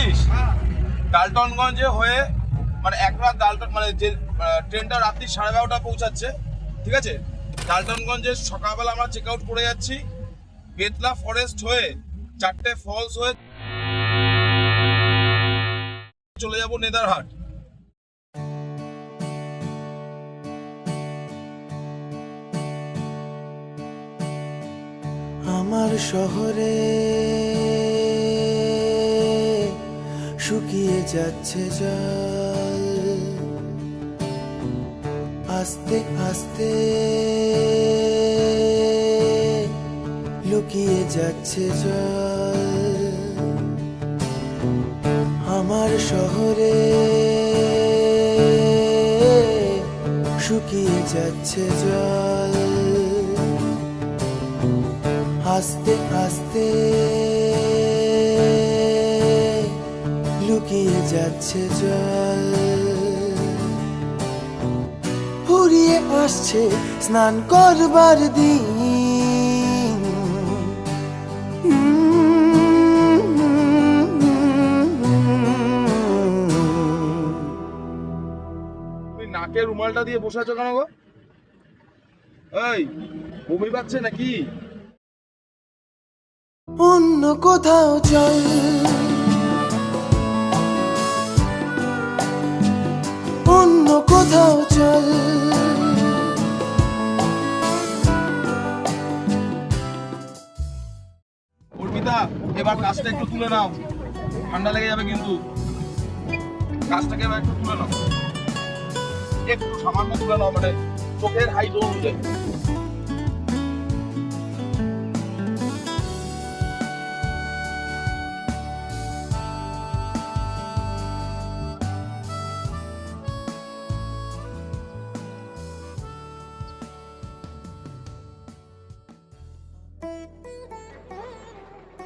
জানিস ডালটনগঞ্জে হয়ে মানে এক রাত ডালটন মানে যে ট্রেনটা রাত্রি 12:30 পৌঁছাচ্ছে, ঠিক আছে? ডালটনগঞ্জে সকালবেলা আমরা চেক আউট করে যাচ্ছি, বেতলা ফরেস্ট হয়ে 4টে ফলস হয়ে চলে যাব নেদারহাট। আমার শহরে শুকিয়ে যাচ্ছে জল, আস্তে আস্তে লুকিয়ে যাচ্ছে জল। আমার শহরে শুকিয়ে যাচ্ছে জল, আস্তে আস্তে লুকিয়ে যাচ্ছে জল। ফুরিয়ে আসছে স্নান করবার দিন, তুমি নাকে রুমালটা দিয়ে বসে আছো কেন গো? এই বমি পাচ্ছে নাকি? অন্য কোথাও চল, অন্য কোথাও চল। অর্পিতা, এবার কাজটা একটু তুলে নাও, ঠান্ডা লেগে যাবে কিন্তু। কাজটাকে এবার একটু তুলে নাও, একটু সামান্য তুলে নাও, মানে চোখের হাইট অনুযায়ী।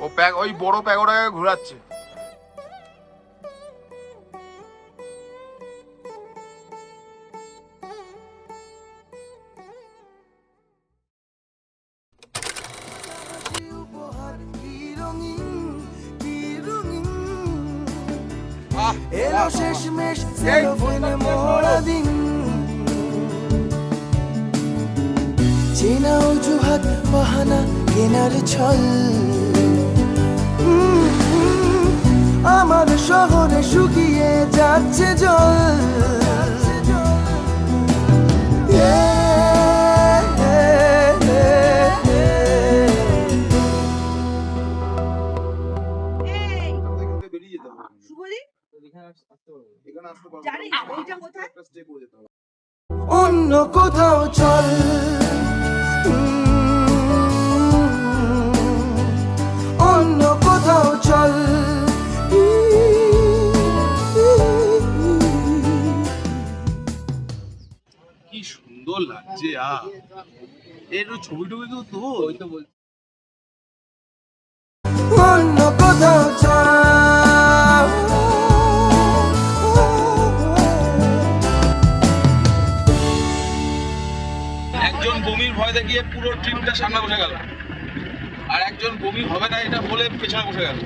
ও প্যাক ওই বড় প্যাগোটাকে ঘোরাচ্ছে। এলো শেষমেশ সেলোফোনে মোড়া দিন, চেনা অজুহাত বাহানা কেনার ছল। আমার শহরে শুকিয়ে যাচ্ছে জল। বেরিয়ে যেতে হবে। এখানে আসতে পারবো। অন্য কোথাও চল, অন্য কোথাও চল। কি সুন্দর লাগছে এর ছবি টবি তো ওই তো বল। অন্য কোথাও চল। একজন বমির ভয় দেখিয়ে পুরো ট্রিপটা সামনে বসে গেল, আর একজন বমি হবে না এটা বলে পেছনে বসে গেল।